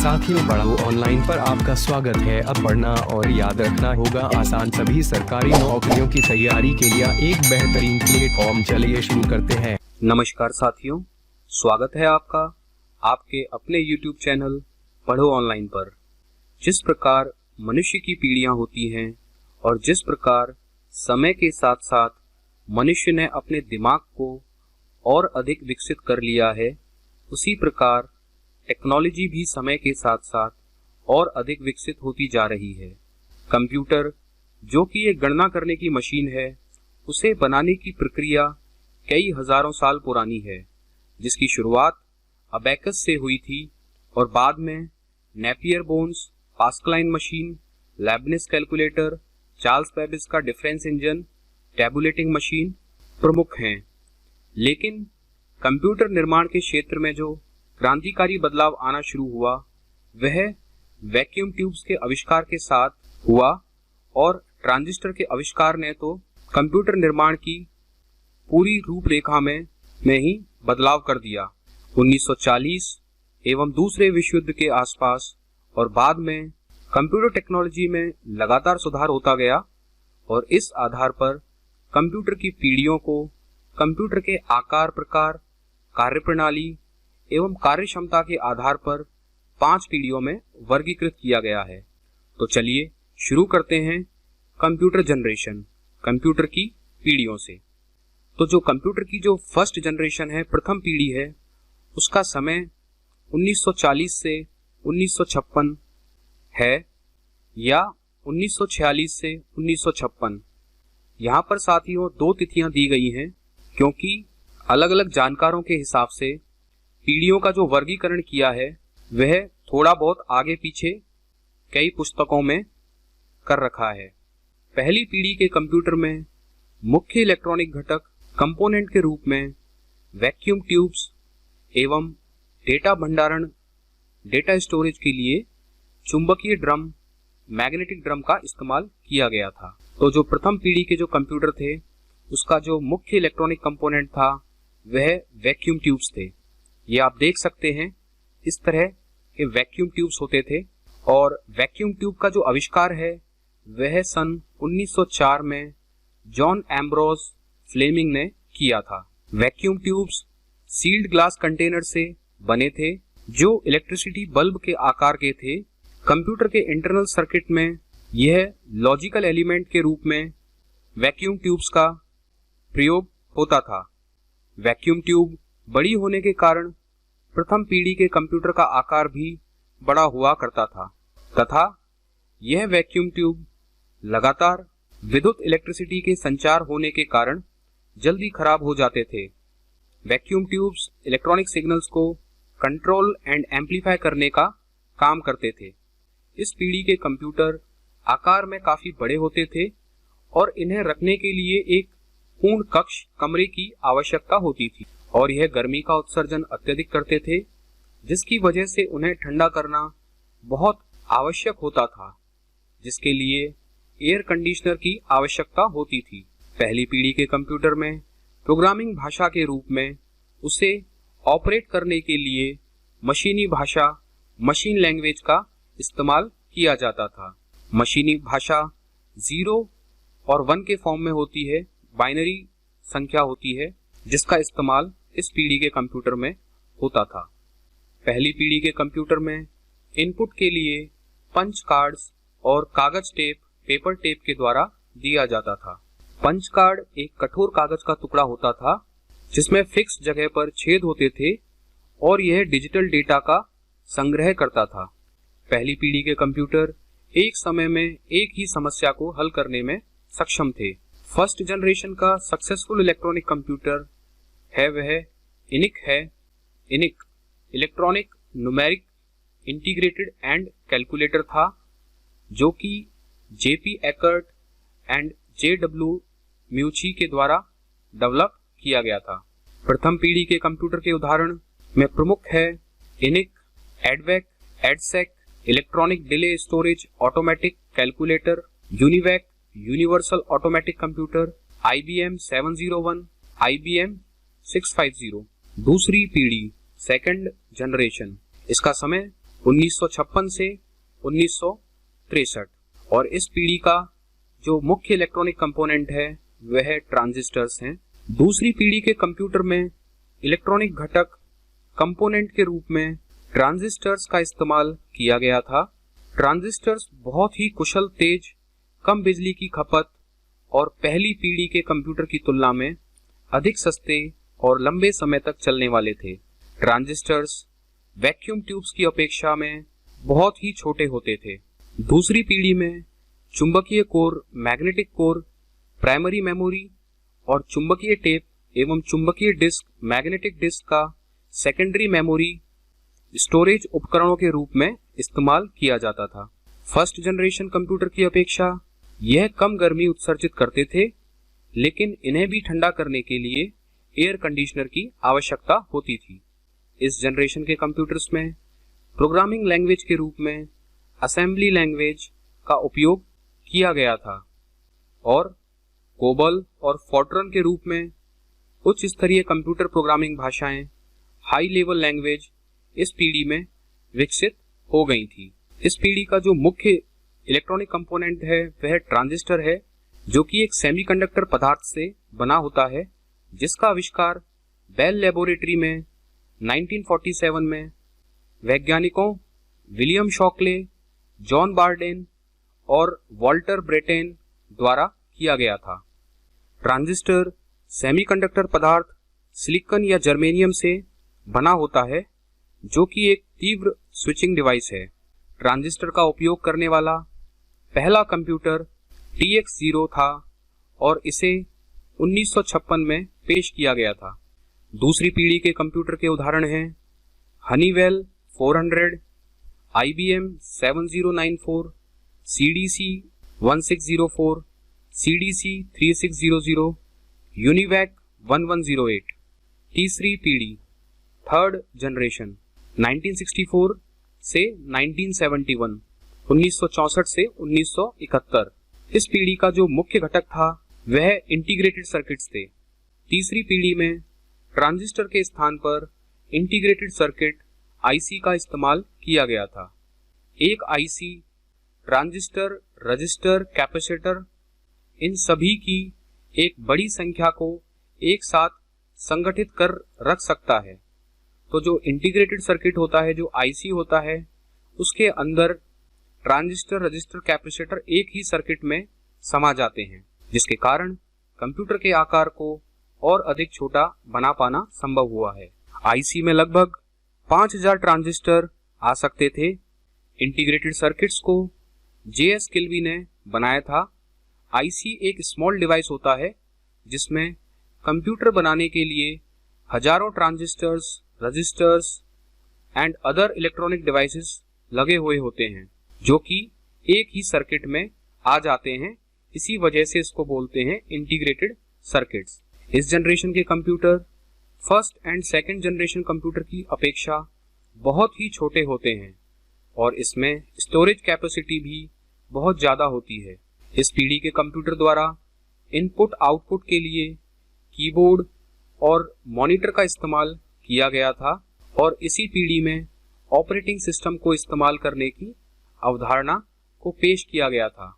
साथियों, पढ़ो ऑनलाइन पर आपका स्वागत है। अब पढ़ना और याद रखना होगा आसान। सभी सरकारी नौकरियों की तैयारी के लिए एक बेहतरीन प्लेटफॉर्म। चलिए शुरू करते हैं। नमस्कार साथियों, स्वागत है आपका आपके अपने YouTube चैनल पढ़ो ऑनलाइन पर। जिस प्रकार मनुष्य की पीढ़ियां होती हैं और जिस प्रकार समय के साथ साथ मनुष्य ने अपने दिमाग को और अधिक विकसित कर लिया है, उसी प्रकार टेक्नोलॉजी भी समय के साथ साथ और अधिक विकसित होती जा रही है। कंप्यूटर, जो कि एक गणना करने की मशीन है, उसे बनाने की प्रक्रिया कई हजारों साल पुरानी है, जिसकी शुरुआत अबेकस से हुई थी और बाद में Napier bones, Pascaline machine, Lebanese calculator, Charles Babbage का डिफरेंस इंजन, टैबुलेटिंग मशीन प्रमुख हैं। लेकिन कंप्यूटर निर्माण के क्षेत्र में जो क्रांतिकारी बदलाव आना शुरू हुआ, वह वैक्यूम ट्यूब्स के आविष्कार के साथ हुआ और ट्रांजिस्टर के आविष्कार ने तो कंप्यूटर निर्माण की पूरी रूपरेखा में ही बदलाव कर दिया। 1940 एवं दूसरे विश्व युद्ध के आसपास और बाद में कंप्यूटर टेक्नोलॉजी में लगातार सुधार होता गया और इस आधार पर कंप्यूटर की पीढ़ियों को कंप्यूटर के आकार, प्रकार, कार्यप्रणाली एवं कार्य क्षमता के आधार पर 5 पीढ़ियों में वर्गीकृत किया गया है। तो चलिए शुरू करते हैं कंप्यूटर जनरेशन, कंप्यूटर की पीढ़ियों से। तो जो कंप्यूटर की जो फर्स्ट जनरेशन है, प्रथम पीढ़ी है, उसका समय 1940 से 1956 है या 1946 से 1956। यहाँ पर साथियों 2 तिथियां दी गई हैं, क्योंकि अलग अलग जानकारों के हिसाब से पीढ़ियों का जो वर्गीकरण किया है वह थोड़ा बहुत आगे पीछे कई पुस्तकों में कर रखा है। पहली पीढ़ी के कंप्यूटर में मुख्य इलेक्ट्रॉनिक घटक कंपोनेंट के रूप में वैक्यूम ट्यूब्स एवं डेटा भंडारण, डेटा स्टोरेज के लिए चुंबकीय ड्रम, मैग्नेटिक ड्रम का इस्तेमाल किया गया था। तो जो प्रथम पीढ़ी के जो कंप्यूटर थे, उसका जो मुख्य इलेक्ट्रॉनिक कंपोनेंट था वह वैक्यूम ट्यूब्स थे। ये आप देख सकते हैं, इस तरह के वैक्यूम ट्यूब्स होते थे और वैक्यूम ट्यूब का जो आविष्कार है वह सन 1904 में जॉन एम्ब्रोज फ्लेमिंग ने किया था। Vacuum tubes sealed glass container से बने थे जो इलेक्ट्रिसिटी बल्ब के आकार के थे। कंप्यूटर के इंटरनल सर्किट में यह लॉजिकल एलिमेंट के रूप में वैक्यूम ट्यूब्स का प्रयोग होता था। वैक्यूम ट्यूब बड़ी होने के कारण प्रथम पीढ़ी के कंप्यूटर का आकार भी बड़ा हुआ करता था तथा यह वैक्यूम ट्यूब लगातार विद्युत इलेक्ट्रिसिटी के संचार होने के कारण जल्दी खराब हो जाते थे। वैक्यूम ट्यूब्स इलेक्ट्रॉनिक सिग्नल्स को कंट्रोल एंड एम्पलीफाई करने का काम करते थे। इस पीढ़ी के कंप्यूटर आकार में काफी बड़े होते थे और इन्हें रखने के लिए एक पूर्ण कक्ष, कमरे की आवश्यकता होती थी और यह गर्मी का उत्सर्जन अत्यधिक करते थे, जिसकी वजह से उन्हें ठंडा करना बहुत आवश्यक होता था, जिसके लिए एयर कंडीशनर की आवश्यकता होती थी। पहली पीढ़ी के कंप्यूटर में प्रोग्रामिंग भाषा के रूप में उसे ऑपरेट करने के लिए मशीनी भाषा, मशीन लैंग्वेज का इस्तेमाल किया जाता था। मशीनी भाषा 0 और 1 के फॉर्म में होती है, बाइनरी संख्या होती है, जिसका इस्तेमाल इस पीढ़ी के कंप्यूटर में होता था। पहली पीढ़ी के कंप्यूटर में इनपुट के लिए पंच कार्ड्स और कागज टेप, पेपर टेप के द्वारा दिया जाता था। पंच कार्ड एक कठोर कागज का टुकड़ा होता था जिसमें फिक्स जगह पर छेद होते थे और यह डिजिटल डेटा का संग्रह करता था। पहली पीढ़ी के कंप्यूटर एक समय में एक ही समस्या को हल करने में सक्षम थे। फर्स्ट जनरेशन का सक्सेसफुल इलेक्ट्रॉनिक कंप्यूटर है वह इनिक है। ENIAC electronic numeric integrated and calculator था, जो कि JP Eckert and JW Mauchly के द्वारा डेवलप किया गया था। प्रथम पीढ़ी के कंप्यूटर के उदाहरण में प्रमुख है ENIAC, EDVAC, EDSAC, electronic delay storage automatic calculator, UNIVAC universal automatic computer, IBM 701, IBM 650। दूसरी पीढ़ी सेकंड जनरेशन, इसका समय 1956 से 1963। और इस पीढ़ी का जो मुख्य इलेक्ट्रॉनिक कंपोनेंट है वह ट्रांजिस्टर्स हैं। दूसरी पीढ़ी के कंप्यूटर में इलेक्ट्रॉनिक घटक कंपोनेंट के रूप में ट्रांजिस्टर्स का इस्तेमाल किया गया था। ट्रांजिस्टर्स बहुत ही कुशल, तेज, कम बिजली की खपत और पहली पीढ़ी के कंप्यूटर की तुलना में अधिक सस्ते और लंबे समय तक चलने वाले थे। ट्रांजिस्टर्स वैक्यूम ट्यूब्स की अपेक्षा में बहुत ही छोटे होते थे। दूसरी पीढ़ी में चुंबकीय core, magnetic core, primary memory और चुंबकीय टेप एवं चुंबकीय डिस्क, मैग्नेटिक डिस्क का सेकेंडरी मेमोरी स्टोरेज उपकरणों के रूप में इस्तेमाल किया जाता था। फर्स्ट जनरेशन कंप्यूटर की अपेक्षा यह कम गर्मी उत्सर्जित करते थे, लेकिन इन्हें भी ठंडा करने के लिए एयर कंडीशनर की आवश्यकता होती थी। इस जनरेशन के कंप्यूटर्स में प्रोग्रामिंग लैंग्वेज के रूप में असेंबली लैंग्वेज का उपयोग किया गया था और कोबल और फॉर्ट्रन के रूप में उच्च स्तरीय कंप्यूटर प्रोग्रामिंग भाषाएं, हाई लेवल लैंग्वेज इस पीढ़ी में विकसित हो गई थी। इस पीढ़ी का जो मुख्य इलेक्ट्रॉनिक कंपोनेंट है वह ट्रांजिस्टर है, जो कि एक सेमीकंडक्टर पदार्थ से बना होता है, जिसका आविष्कार बेल लेबोरेटरी में 1947 में वैज्ञानिकों विलियम शॉकले, जॉन बार्डेन और वॉल्टर ब्रेटेन द्वारा किया गया था। ट्रांजिस्टर सेमीकंडक्टर पदार्थ सिलिकॉन या जर्मेनियम से बना होता है, जो कि एक तीव्र स्विचिंग डिवाइस है। ट्रांजिस्टर का उपयोग करने वाला पहला कंप्यूटर TX0 था और इसे 1956 में पेश किया गया था। दूसरी पीढ़ी के कंप्यूटर के उदाहरण हैं Honeywell 400, IBM 7094, CDC 1604, CDC 3600, UNIVAC 1108। तीसरी पीढ़ी थर्ड जनरेशन 1964 से 1971, 1964 से 1971। इस पीढ़ी का जो मुख्य घटक था वह इंटीग्रेटेड सर्किट्स थे। तीसरी पीढ़ी में ट्रांजिस्टर के स्थान पर इंटीग्रेटेड सर्किट IC का इस्तेमाल किया गया था। एक IC ट्रांजिस्टर, रजिस्टर, कैपेसिटर इन सभी की एक बड़ी संख्या को एक साथ संगठित कर रख सकता है। तो जो इंटीग्रेटेड सर्किट होता है, जो IC होता है, उसके अंदर ट्रांजिस्टर, रजिस्टर, कैपेसिटर एक ही सर्किट में समा जाते हैं, जिसके कारण कंप्यूटर के आकार को और अधिक छोटा बना पाना संभव हुआ है। IC में लगभग 5000 ट्रांजिस्टर आ सकते थे। इंटीग्रेटेड सर्किट्स को JS किल्वी ने बनाया था। IC एक स्मॉल डिवाइस होता है जिसमें कंप्यूटर बनाने के लिए हजारों transistors, registers and other electronic devices लगे हुए होते हैं, जो कि एक ही सर्किट में आ जाते हैं। इसी वजह से इसको बोलते हैं इंटीग्रेटेड सर्किट्स। इस जनरेशन के computer first and second generation computer की अपेक्षा बहुत ही छोटे होते हैं और इसमें स्टोरेज कैपेसिटी भी बहुत ज़्यादा होती है। इस पीढ़ी के कंप्यूटर द्वारा इनपुट आउटपुट के लिए कीबोर्ड और मॉनिटर का इस्तेमाल किया गया था और इसी पीढ़ी में ऑपरेटिंग सिस्टम को इस्तेमाल करने की अवधारणा को पेश किया गया था।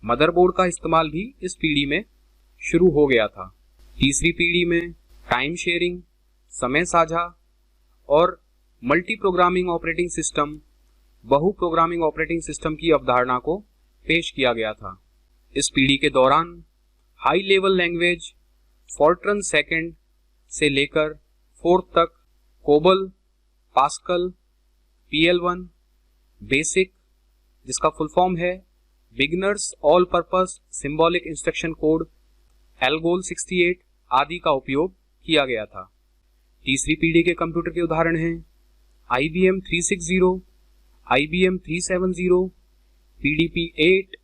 मदरबोर्ड का इस्तेमाल भी इस पीढ़ी में शुरू हो गया था। तीसरी पीढ़ी में टाइम शेयरिंग, समय साझा और मल्टी प्रोग्रामिंग ऑपरेटिंग सिस्टम, बहु प्रोग्रामिंग ऑपरेटिंग सिस्टम की अवधारणा को पेश किया गया था। इस पीढ़ी के दौरान हाई लेवल लैंग्वेज फॉर्ट्रन सेकेंड से लेकर फोर्थ तक कोबल, पास्कल, PL1, बेसिक जिसका फुल फॉर्म है beginners all purpose symbolic instruction code, ALGOL 68 आदि का उपयोग किया गया था। तीसरी पीढ़ी के कंप्यूटर के उदाहरण हैं IBM 360, IBM 370, PDP-8,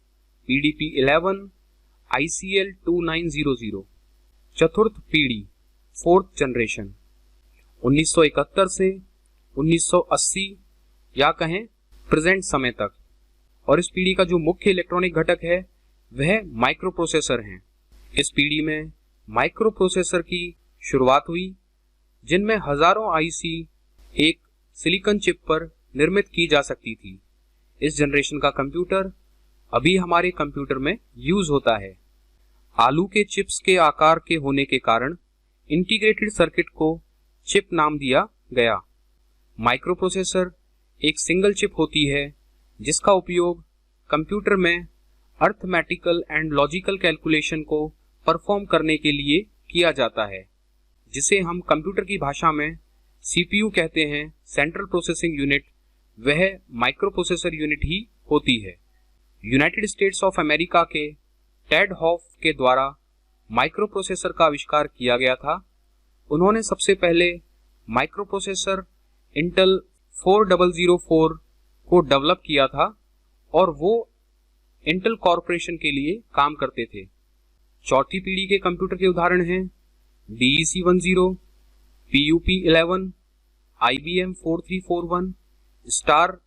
PDP-11, ICL 2900। चतुर्थ पीढ़ी फोर्थ जनरेशन 1971 से 1980 या कहें प्रेजेंट समय तक। और इस पीढ़ी का जो मुख्य इलेक्ट्रॉनिक घटक है वह माइक्रो प्रोसेसर हैं। इस पीढ़ी में माइक्रो प्रोसेसर की शुरुआत हुई, जिनमें हजारों IC एक सिलिकॉन चिप पर निर्मित की जा सकती थी। इस जनरेशन का कंप्यूटर अभी हमारे कंप्यूटर में यूज होता है। आलू के चिप्स के आकार के होने के कारण इंटीग्रेटेड सर्किट को चिप नाम दिया गया। माइक्रोप्रोसेसर एक सिंगल चिप होती है जिसका उपयोग कंप्यूटर में अर्थमेटिकल एंड लॉजिकल कैलकुलेशन को परफॉर्म करने के लिए किया जाता है, जिसे हम कंप्यूटर की भाषा में सीपीयू कहते हैं। सेंट्रल प्रोसेसिंग यूनिट वह माइक्रोप्रोसेसर यूनिट ही होती है। यूनाइटेड स्टेट्स ऑफ अमेरिका के टेड हॉफ के द्वारा माइक्रोप्रोसेसर का आविष्कार किया गया था। उन्होंने सबसे पहले माइक्रोप्रोसेसर इंटेल 4004 को डेवलप किया था और वो इंटेल कॉरपोरेशन के लिए काम करते थे। चौथी पीढ़ी के कंप्यूटर के उदाहरण हैं DEC-10, PUP-11, IBM 4341, star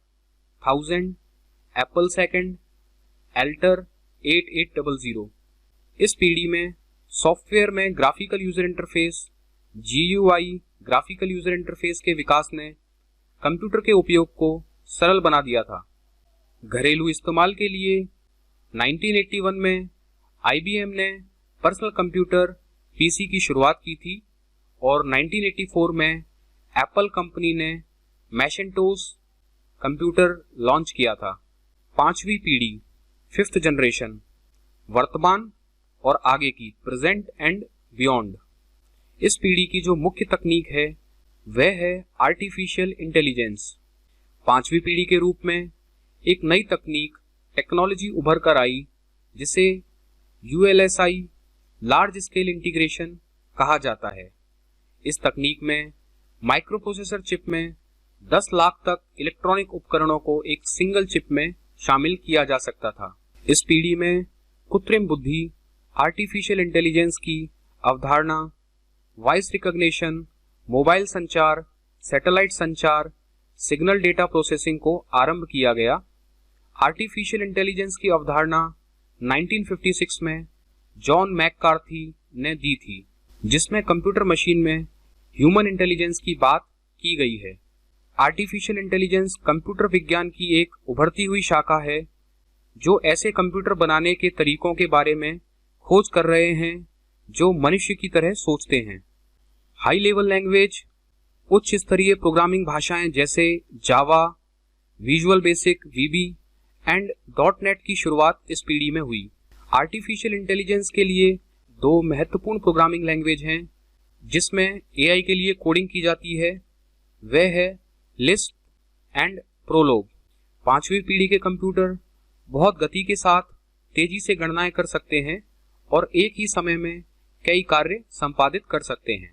1000, Apple second, alter 8800। इस पीढ़ी में सॉफ्टवेयर में graphical user interface GUI graphical user interface के विकास ने कंप्यूटर के उपयोग को सरल बना दिया था। घरेलू इस्तेमाल के लिए 1981 में IBM ने पर्सनल कंप्यूटर PC की शुरुआत की थी और 1984 में एप्पल कंपनी ने मैकिन्टोश कंप्यूटर लॉन्च किया था। पांचवी पीढ़ी 5th जनरेशन वर्तमान और आगे की प्रेजेंट एंड बियॉन्ड। इस पीढ़ी की जो मुख्य तकनीक है वह है आर्टिफिशियल इंटेलिजेंस। पांचवी पीढ़ी के रूप में एक नई तकनीक टेक्नोलॉजी उभर कर आई जिसे ULSI लार्ज स्केल इंटीग्रेशन कहा जाता है। इस तकनीक में माइक्रोप्रोसेसर चिप में 10 लाख तक इलेक्ट्रॉनिक उपकरणों को एक सिंगल चिप में शामिल किया जा सकता था। इस पीढ़ी में कृत्रिम बुद्धि आर्टिफिशियल इंटेलिजेंस की अवधारणा, वॉइस रिकॉग्निशन, मोबाइल संचार, सैटेलाइट संचार, सिग्नल डेटा प्रोसेसिंग को आरंभ किया गया। आर्टिफिशियल इंटेलिजेंस की अवधारणा 1956 में जॉन मैककार्थी ने दी थी, जिसमें कंप्यूटर मशीन में ह्यूमन इंटेलिजेंस की बात की गई है। आर्टिफिशियल इंटेलिजेंस कंप्यूटर विज्ञान की एक उभरती हुई शाखा है जो ऐसे कंप्यूटर बनाने के तरीकों के बारे में खोज कर रहे हैं जो मनुष्य की तरह सोचते हैं। हाई लेवल लैंग्वेज उच्च स्तरीय प्रोग्रामिंग भाषाएं जैसे Java, visual basic VB and .NET की शुरुआत इस पीढ़ी में हुई। आर्टिफिशियल इंटेलिजेंस के लिए दो महत्वपूर्ण प्रोग्रामिंग लैंग्वेज हैं जिसमें AI के लिए कोडिंग की जाती है, वह है लिस्प एंड प्रोलोग। पांचवी पीढ़ी के कंप्यूटर बहुत गति के साथ तेजी से गणनाएं कर सकते हैं और एक ही समय में कई कार्य संपादित कर सकते हैं।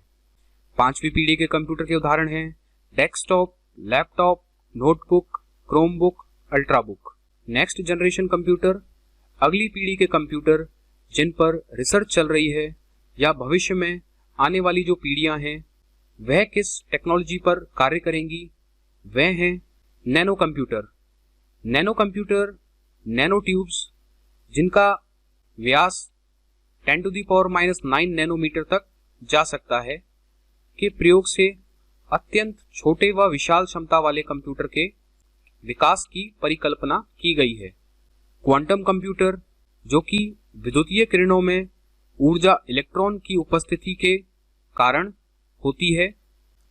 पांचवी पीढ़ी के कंप्यूटर के उदाहरण हैं desktop, laptop, notebook, Chromebook, ultrabook. Next generation computer अगली पीढ़ी के कंप्यूटर जिन पर रिसर्च चल रही है या भविष्य में आने वाली जो पीढ़ियां हैं वह किस टेक्नोलॉजी पर कार्य करेंगी, वह हैं nano computer. Nano computer nano tubes जिनका व्यास 10⁻⁹ नैनोमीटर तक जा सकता है के प्रयोग से अत्यंत छोटे व विशाल क्षमता वाले कंप्यूटर के विकास की परिकल्पना की गई है। क्वांटम कंप्यूटर जो कि विद्युतीय किरणों में ऊर्जा इलेक्ट्रॉन की उपस्थिति के कारण होती है।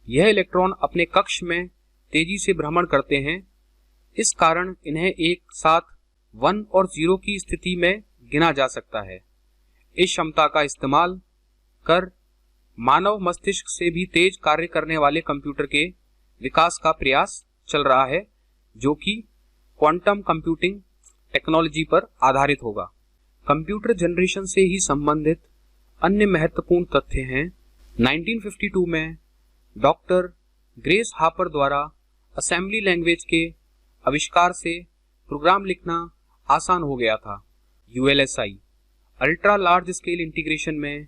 यह इलेक्ट्रॉन अपने कक्ष में तेजी से भ्रमण करते हैं, इस कारण इन्हें एक साथ 1 और 0 की स्थिति में गिना जा सकता है। इस क्षमता का इस्तेमाल कर मानव मस्तिष्क से भी तेज कार्य करने वाले कंप्यूटर के विकास का प्रयास चल रहा है जो कि क्वांटम कंप्यूटिंग टेक्नोलॉजी पर आधारित होगा। कंप्यूटर जनरेशन से ही संबंधित अन्य महत्वपूर्ण तथ्य हैं 1952 में डॉक्टर ग्रेस हापर द्वारा असेंबली लैंग्वेज के आविष्कार से प्रोग्राम लिखना आसान हो गया था। ULSI ultra large scale integration में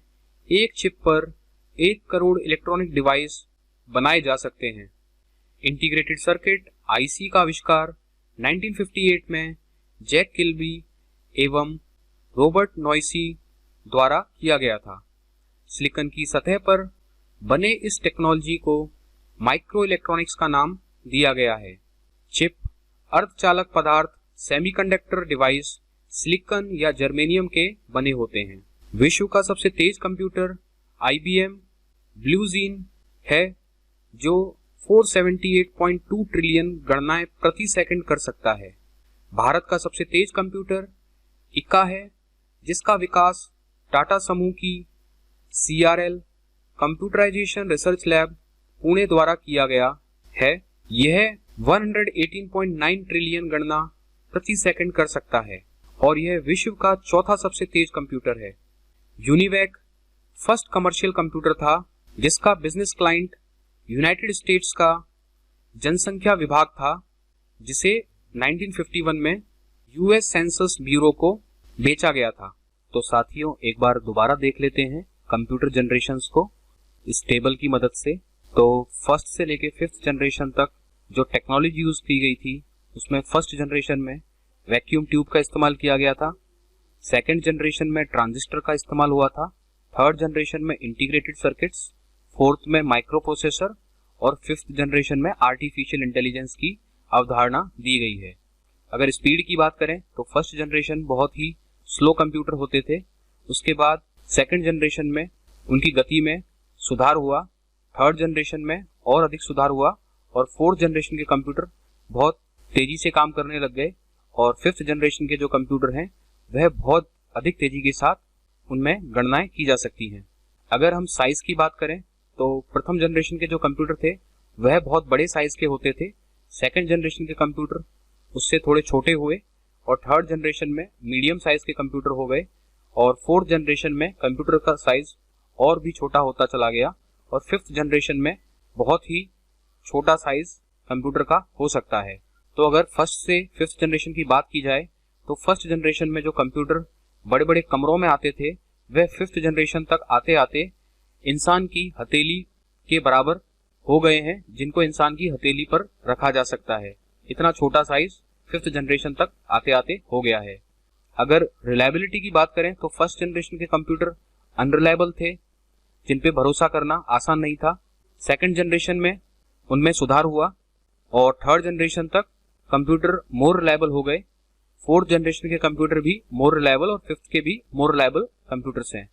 एक चिप पर 1 करोड़ इलेक्ट्रॉनिक डिवाइस बनाए जा सकते हैं। इंटीग्रेटेड सर्किट IC का आविष्कार 1958 में जैक किल्बी एवं रॉबर्ट नॉइसी द्वारा किया गया था। सिलिकॉन की सतह पर बने इस टेक्नोलॉजी को माइक्रो इलेक्ट्रॉनिक्स का नाम दिया गया है। चिप, अर्धचालक पदार्थ, सेमीकंडक्टर डिवाइस सिलिकॉन या जर्मेनियम के बने होते हैं। विश्व का सबसे तेज कंप्यूटर IBM ब्लू जीन है जो 478.2 ट्रिलियन गणनाएं प्रति सेकंड कर सकता है। भारत का सबसे तेज कंप्यूटर इक्का है जिसका विकास टाटा समूह की CRL computerisation research lab Pune द्वारा किया गया है। यह 118.9 ट्रिलियन गणना प्रति सेकंड कर सकता है और यह विश्व का चौथा सबसे तेज कंप्यूटर है। यूनिवैक फर्स्ट कमर्शियल कंप्यूटर था जिसका बिजनेस क्लाइंट यूनाइटेड स्टेट्स का जनसंख्या विभाग था, जिसे 1951 में US सेंसस ब्यूरो को बेचा गया था। तो साथियों, एक बार दोबारा देख लेते हैं कंप्यूटर जनरेशन्स को इस टेबल की मदद से। तो फर्स्ट से लेके फिफ्थ जनरेशन तक जो टेक्नोलॉजी यूज की गई थी उसमें फर्स्ट जनरेशन में वैक्यूम ट्यूब का इस्तेमाल किया गया था, सेकेंड जनरेशन में ट्रांजिस्टर का इस्तेमाल हुआ था, थर्ड जनरेशन में इंटीग्रेटेड सर्किट्स, फोर्थ में माइक्रो प्रोसेसर और फिफ्थ जनरेशन में आर्टिफिशियल इंटेलिजेंस की अवधारणा दी गई है। अगर स्पीड की बात करें तो फर्स्ट जनरेशन बहुत ही स्लो कंप्यूटर होते थे, उसके बाद सेकंड जनरेशन में उनकी गति में सुधार हुआ, थर्ड जनरेशन में और अधिक सुधार हुआ और फोर्थ जनरेशन के कंप्यूटर बहुत तेजी से काम करने लग गए और फिफ्थ जनरेशन के जो कंप्यूटर हैं वह बहुत अधिक तेजी के साथ उनमें गणनाएं की जा सकती हैं। अगर हम साइज की बात करें तो प्रथम जनरेशन के जो कंप्यूटर थे वह बहुत बड़े साइज के होते थे, सेकंड जनरेशन के कंप्यूटर उससे थोड़े छोटे हुए और थर्ड जनरेशन में मीडियम साइज के कंप्यूटर हो गए और फोर्थ जनरेशन में कंप्यूटर का साइज और भी छोटा होता चला गया और फिफ्थ जनरेशन में बहुत ही छोटा साइज कंप्यूटर का हो सकता है। तो अगर फर्स्ट से फिफ्थ जनरेशन की बात की जाए तो फर्स्ट जनरेशन में जो कंप्यूटर बड़े बड़े कमरों में आते थे वह फिफ्थ जनरेशन तक आते आते इंसान की हथेली के बराबर हो गए हैं, जिनको इंसान की हथेली पर रखा जा सकता है। इतना छोटा साइज फिफ्थ जनरेशन तक आते आते हो गया है। अगर रिलायबिलिटी की बात करें तो फर्स्ट जनरेशन के कंप्यूटर अनरिलायबल थे, जिन पे भरोसा करना आसान नहीं था। सेकंड जनरेशन में उनमें सुधार हुआ और थर्ड जनरेशन तक कंप्यूटर मोर रिलायबल हो गए। फोर्थ जनरेशन के कंप्यूटर भी मोर रिलायबल और फिफ्थ के भी मोर रिलायबल कंप्यूटर्स हैं।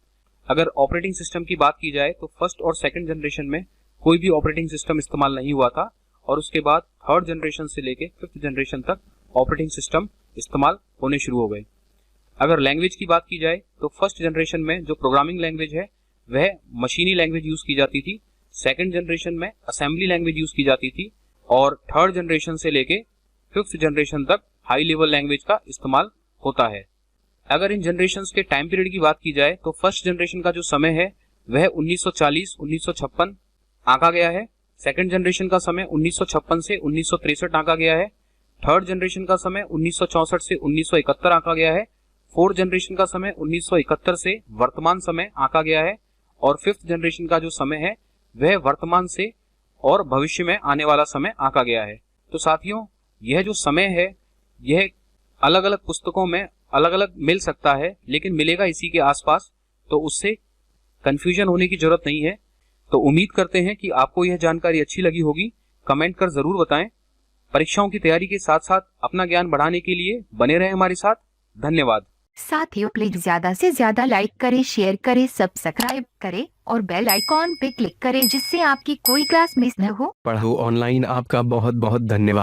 अगर ऑपरेटिंग सिस्टम की बात की जाए तो फर्स्ट और सेकंड जनरेशन में कोई भी ऑपरेटिंग सिस्टम इस्तेमाल नहीं हुआ था और उसके बाद थर्ड जनरेशन से लेके फिफ्थ जनरेशन तक ऑपरेटिंग सिस्टम इस्तेमाल होने शुरू हो गए। अगर लैंग्वेज की बात की जाए तो फर्स्ट जनरेशन में जो प्रोग्रामिंग लैंग्वेज है वह मशीनी लैंग्वेज यूज की जाती थी, सेकंड जनरेशन में असेंबली लैंग्वेज यूज की जाती थी और थर्ड जनरेशन से लेके फिफ्थ जनरेशन तक हाई लेवल लैंग्वेज का इस्तेमाल होता है। अगर इन जनरेशन्स के टाइम पीरियड की बात की जाए तो फर्स्ट जनरेशन का जो समय है वह 1940-1956 आंका गया है, सेकंड जनरेशन का समय 1956 से 1963 आंका गया है, थर्ड जनरेशन का समय 1964 से 1971 आंका गया है, फोर्थ जनरेशन का समय 1971 से वर्तमान समय आंका गया है और फिफ्थ जनरेशन का जो समय है वह वर्तमान से और भविष्य में आने वाला समय आंका गया है। तो साथियों, यह जो समय है यह अलग अलग पुस्तकों में अलग अलग मिल सकता है, लेकिन मिलेगा इसी के आसपास, तो उससे कंफ्यूजन होने की जरूरत नहीं है। तो उम्मीद करते हैं कि आपको यह जानकारी अच्छी लगी होगी। कमेंट कर जरूर बताएं। परीक्षाओं की तैयारी के साथ साथ अपना ज्ञान बढ़ाने के लिए बने रहें हमारे साथ। धन्यवाद। साथियों, प्लीज ज्यादा से ज्यादा लाइक करें, शेयर करें, सब्सक्राइब करें और बेल आइकॉन पे क्लिक करें जिससे आपकी कोई क्लास मिस न हो। पढ़ो ऑनलाइन आपका बहुत बहुत धन्यवाद।